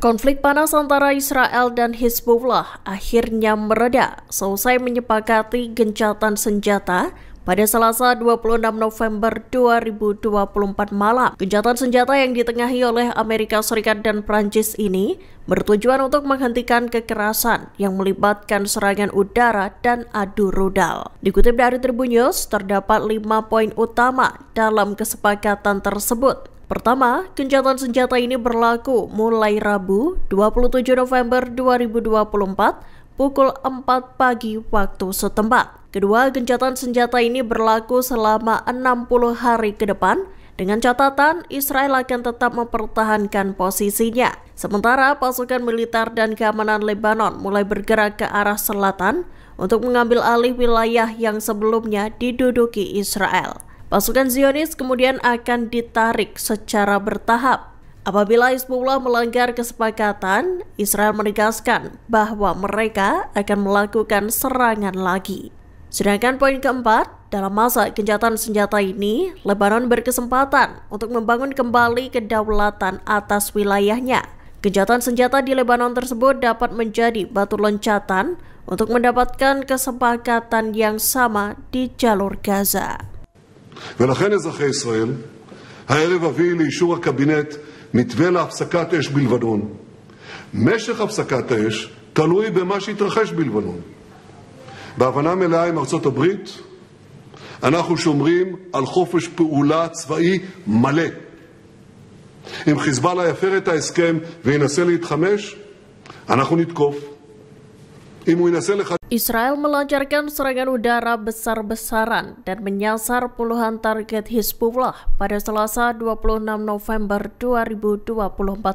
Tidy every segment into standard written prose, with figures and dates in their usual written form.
Konflik panas antara Israel dan Hizbullah akhirnya mereda seusai menyepakati gencatan senjata pada Selasa 26 November 2024 malam. Gencatan senjata yang ditengahi oleh Amerika Serikat dan Prancis ini bertujuan untuk menghentikan kekerasan yang melibatkan serangan udara dan adu rudal. Dikutip dari Tribun News, terdapat 5 poin utama dalam kesepakatan tersebut. Pertama, gencatan senjata ini berlaku mulai Rabu 27 November 2024 pukul 4 pagi waktu setempat. Kedua, gencatan senjata ini berlaku selama 60 hari ke depan dengan catatan Israel akan tetap mempertahankan posisinya. Sementara pasukan militer dan keamanan Lebanon mulai bergerak ke arah selatan untuk mengambil alih wilayah yang sebelumnya diduduki Israel. Pasukan Zionis kemudian akan ditarik secara bertahap. Apabila Hizbullah melanggar kesepakatan, Israel menegaskan bahwa mereka akan melakukan serangan lagi. Sedangkan poin keempat, dalam masa gencatan senjata ini, Lebanon berkesempatan untuk membangun kembali kedaulatan atas wilayahnya. Gencatan senjata di Lebanon tersebut dapat menjadi batu loncatan untuk mendapatkan kesepakatan yang sama di jalur Gaza. ולכן אזרחי ישראל, הערב אביא לאישור הקבינט מתווה להפסקת אש בלבנון. משך הפסקת האש תלוי במה שהתרחש בלבנון. בהבנה מלאה עם ארצות הברית, אנחנו שומרים על חופש פעולה צבאי מלא. אם חיזבאללה יפר את ההסכם וינסה להתחמש, אנחנו נתקוף. אם הוא ינסה Israel melancarkan serangan udara besar-besaran dan menyasar puluhan target Hizbullah pada Selasa 26 November 2024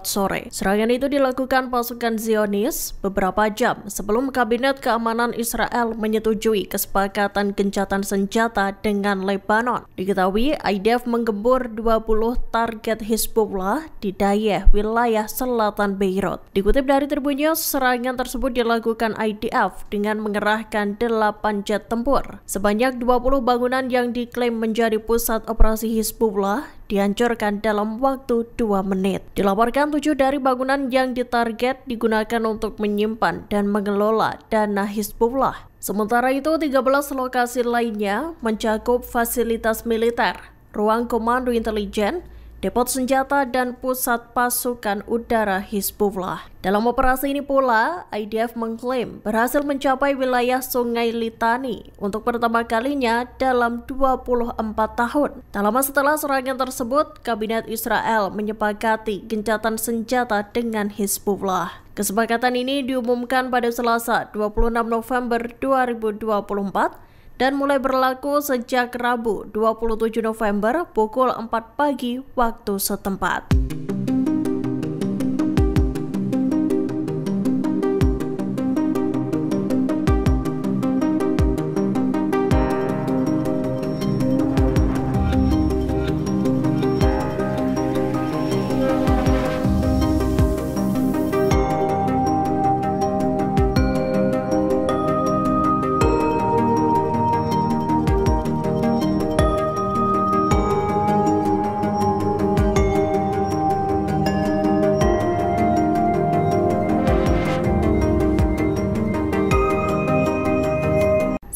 sore. Serangan itu dilakukan pasukan Zionis beberapa jam sebelum Kabinet Keamanan Israel menyetujui kesepakatan gencatan senjata dengan Lebanon. Diketahui IDF menggembur 20 target Hizbullah di Dayeh, wilayah selatan Beirut. Dikutip dari Tribun News, serangan tersebut dilakukan IDF dengan mengerahkan 8 jet tempur. Sebanyak 20 bangunan yang diklaim menjadi pusat operasi Hizbullah dihancurkan dalam waktu 2 menit. Dilaporkan 7 dari bangunan yang ditarget digunakan untuk menyimpan dan mengelola dana Hizbullah. Sementara itu, 13 lokasi lainnya mencakup fasilitas militer, ruang komando intelijen, depot senjata, dan pusat pasukan udara Hizbullah. Dalam operasi ini pula, IDF mengklaim berhasil mencapai wilayah Sungai Litani untuk pertama kalinya dalam 24 tahun. Tak lama setelah serangan tersebut, Kabinet Israel menyepakati gencatan senjata dengan Hizbullah. Kesepakatan ini diumumkan pada Selasa 26 November 2024 dan mulai berlaku sejak Rabu 27 November pukul 4 pagi waktu setempat.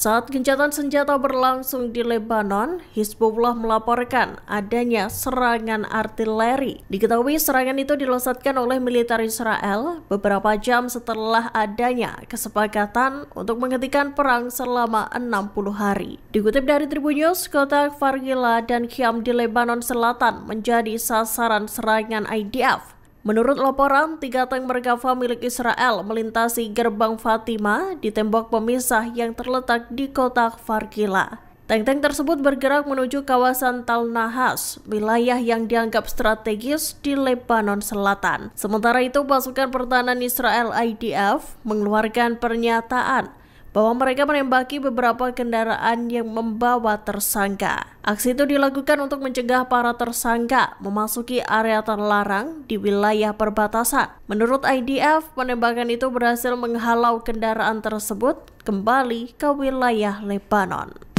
Saat gencatan senjata berlangsung di Lebanon, Hizbullah melaporkan adanya serangan artileri. Diketahui serangan itu dilesatkan oleh militer Israel beberapa jam setelah adanya kesepakatan untuk menghentikan perang selama 60 hari. Dikutip dari Tribun News, kota Fargila dan Khiam di Lebanon Selatan menjadi sasaran serangan IDF. Menurut laporan, 3 tank Merkava milik Israel melintasi gerbang Fatima di tembok pemisah yang terletak di kota Fargila. Tank-tank tersebut bergerak menuju kawasan Tal Nahas, wilayah yang dianggap strategis di Lebanon Selatan. Sementara itu, pasukan pertahanan Israel IDF mengeluarkan pernyataan bahwa mereka menembaki beberapa kendaraan yang membawa tersangka. Aksi itu dilakukan untuk mencegah para tersangka memasuki area terlarang di wilayah perbatasan. Menurut IDF, penembakan itu berhasil menghalau kendaraan tersebut kembali ke wilayah Lebanon.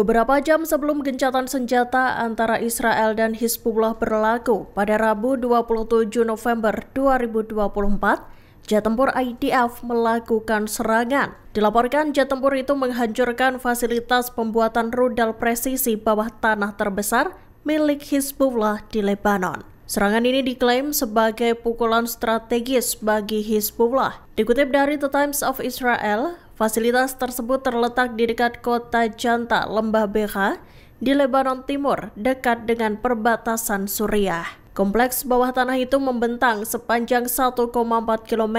Beberapa jam sebelum gencatan senjata antara Israel dan Hizbullah berlaku pada Rabu 27 November 2024, jet tempur IDF melakukan serangan. Dilaporkan jet tempur itu menghancurkan fasilitas pembuatan rudal presisi bawah tanah terbesar milik Hizbullah di Lebanon. Serangan ini diklaim sebagai pukulan strategis bagi Hizbullah. Dikutip dari The Times of Israel, fasilitas tersebut terletak di dekat kota Janta, Lembah Bekaa, di Lebanon Timur, dekat dengan perbatasan Suriah. Kompleks bawah tanah itu membentang sepanjang 1,4 km.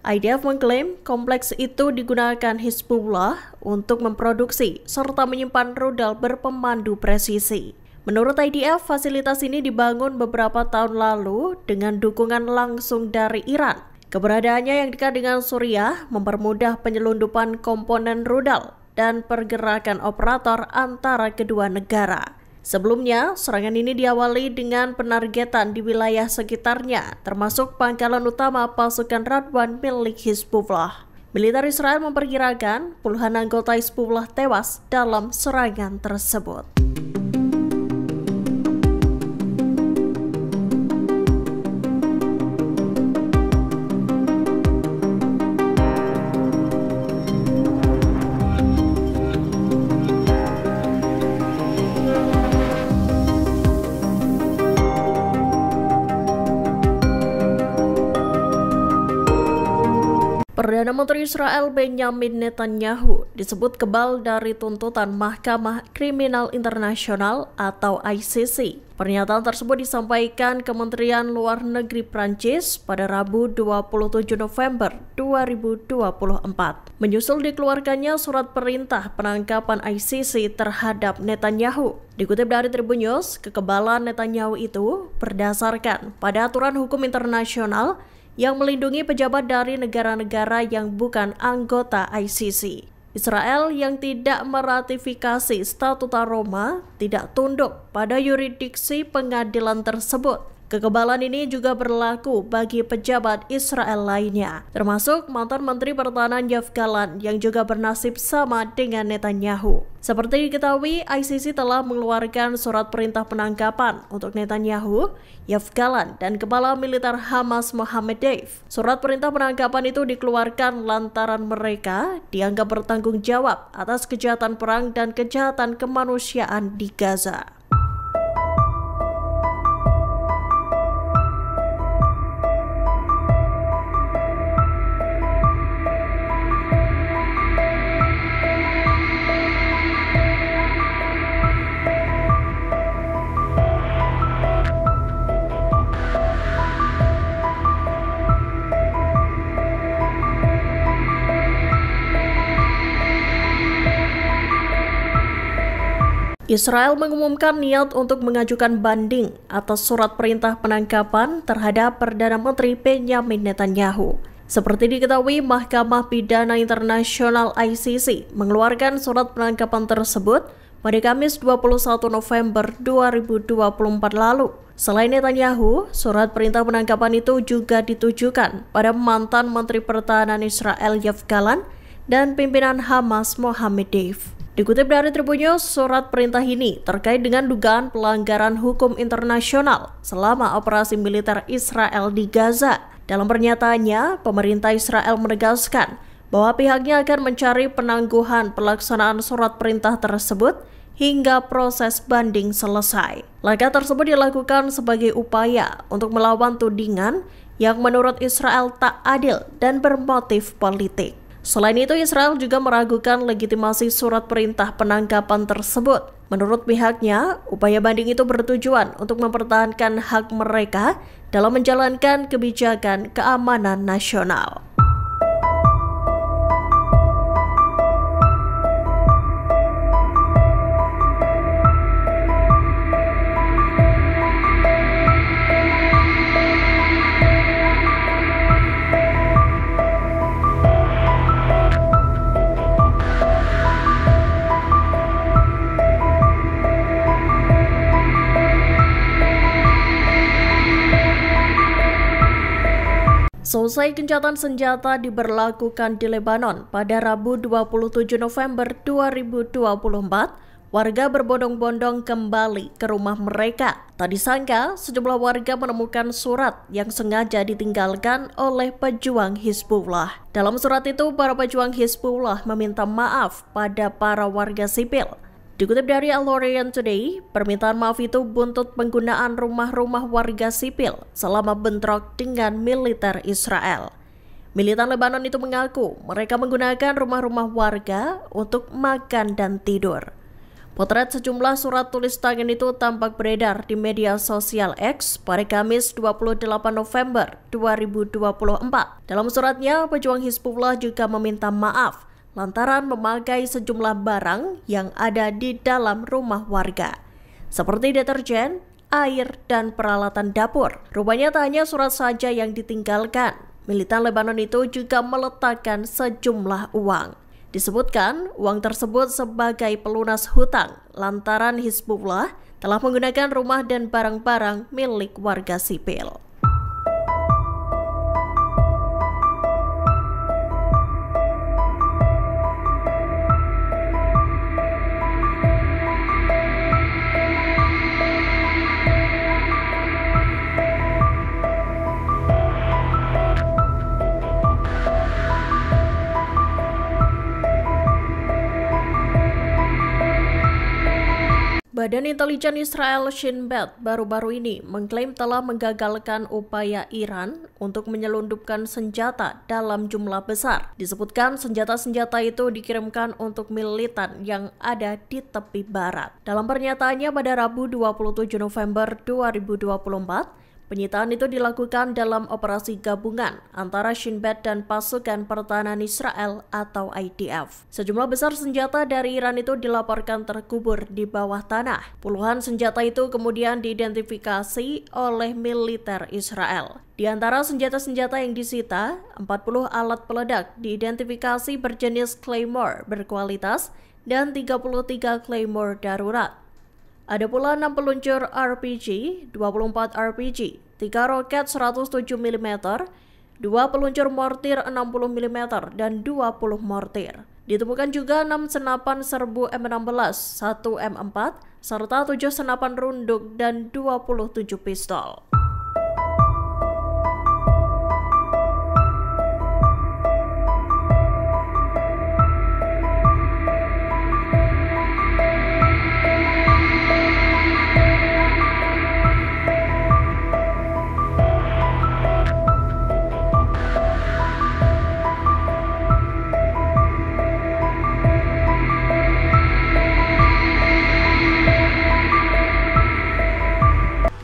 IDF mengklaim kompleks itu digunakan Hizbullah untuk memproduksi serta menyimpan rudal berpemandu presisi. Menurut IDF, fasilitas ini dibangun beberapa tahun lalu dengan dukungan langsung dari Iran. Keberadaannya yang dekat dengan Suriah mempermudah penyelundupan komponen rudal dan pergerakan operator antara kedua negara. Sebelumnya, serangan ini diawali dengan penargetan di wilayah sekitarnya, termasuk pangkalan utama pasukan Radwan milik Hizbullah. Militer Israel memperkirakan puluhan anggota Hizbullah tewas dalam serangan tersebut. Perdana Menteri Israel Benjamin Netanyahu disebut kebal dari tuntutan Mahkamah Kriminal Internasional atau ICC. Pernyataan tersebut disampaikan Kementerian Luar Negeri Prancis pada Rabu 27 November 2024. Menyusul dikeluarkannya surat perintah penangkapan ICC terhadap Netanyahu. Dikutip dari Tribun News, kekebalan Netanyahu itu berdasarkan pada aturan hukum internasional yang melindungi pejabat dari negara-negara yang bukan anggota ICC. Israel yang tidak meratifikasi Statuta Roma tidak tunduk pada yurisdiksi pengadilan tersebut. Kekebalan ini juga berlaku bagi pejabat Israel lainnya, termasuk mantan Menteri Pertahanan Yoav Gallant yang juga bernasib sama dengan Netanyahu. Seperti diketahui, ICC telah mengeluarkan surat perintah penangkapan untuk Netanyahu, Yoav Gallant, dan Kepala Militer Hamas Mohammed Deif. Surat perintah penangkapan itu dikeluarkan lantaran mereka dianggap bertanggung jawab atas kejahatan perang dan kejahatan kemanusiaan di Gaza. Israel mengumumkan niat untuk mengajukan banding atas surat perintah penangkapan terhadap Perdana Menteri Benjamin Netanyahu. Seperti diketahui, Mahkamah Pidana Internasional ICC mengeluarkan surat penangkapan tersebut pada Kamis 21 November 2024 lalu. Selain Netanyahu, surat perintah penangkapan itu juga ditujukan pada mantan Menteri Pertahanan Israel Yoav Gallant dan pimpinan Hamas Mohammed Deif. Dikutip dari Tribun News, surat perintah ini terkait dengan dugaan pelanggaran hukum internasional selama operasi militer Israel di Gaza. Dalam pernyataannya, pemerintah Israel menegaskan bahwa pihaknya akan mencari penangguhan pelaksanaan surat perintah tersebut hingga proses banding selesai. Langkah tersebut dilakukan sebagai upaya untuk melawan tudingan yang menurut Israel tak adil dan bermotif politik. Selain itu, Israel juga meragukan legitimasi surat perintah penangkapan tersebut. Menurut pihaknya, upaya banding itu bertujuan untuk mempertahankan hak mereka dalam menjalankan kebijakan keamanan nasional. Selesai gencatan senjata diberlakukan di Lebanon pada Rabu 27 November 2024, warga berbondong-bondong kembali ke rumah mereka. Tak disangka, sejumlah warga menemukan surat yang sengaja ditinggalkan oleh pejuang Hizbullah. Dalam surat itu, para pejuang Hizbullah meminta maaf pada para warga sipil. Dikutip dari Al-Orient Today, permintaan maaf itu buntut penggunaan rumah-rumah warga sipil selama bentrok dengan militer Israel. Militan Lebanon itu mengaku mereka menggunakan rumah-rumah warga untuk makan dan tidur. Potret sejumlah surat tulis tangan itu tampak beredar di media sosial X pada Kamis 28 November 2024. Dalam suratnya, pejuang Hizbullah juga meminta maaf lantaran memakai sejumlah barang yang ada di dalam rumah warga, seperti deterjen, air, dan peralatan dapur. Rupanya tak hanya surat saja yang ditinggalkan. Militan Lebanon itu juga meletakkan sejumlah uang. Disebutkan uang tersebut sebagai pelunas hutang lantaran Hizbullah telah menggunakan rumah dan barang-barang milik warga sipil. Badan Intelijen Israel Shin Bet baru-baru ini mengklaim telah menggagalkan upaya Iran untuk menyelundupkan senjata dalam jumlah besar. Disebutkan senjata-senjata itu dikirimkan untuk militan yang ada di tepi barat. Dalam pernyataannya pada Rabu 27 November 2024, penyitaan itu dilakukan dalam operasi gabungan antara Shin Bet dan pasukan pertahanan Israel atau IDF. Sejumlah besar senjata dari Iran itu dilaporkan terkubur di bawah tanah. Puluhan senjata itu kemudian diidentifikasi oleh militer Israel. Di antara senjata-senjata yang disita, 40 alat peledak diidentifikasi berjenis Claymore berkualitas dan 33 Claymore darurat. Ada pula 6 peluncur RPG, 24 RPG, 3 roket 107 mm, 2 peluncur mortir 60 mm, dan 20 mortir. Ditemukan juga 6 senapan serbu M16, 1 M4, serta 7 senapan runduk dan 27 pistol.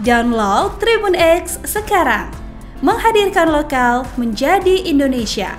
Download Tribun X sekarang, menghadirkan lokal menjadi Indonesia.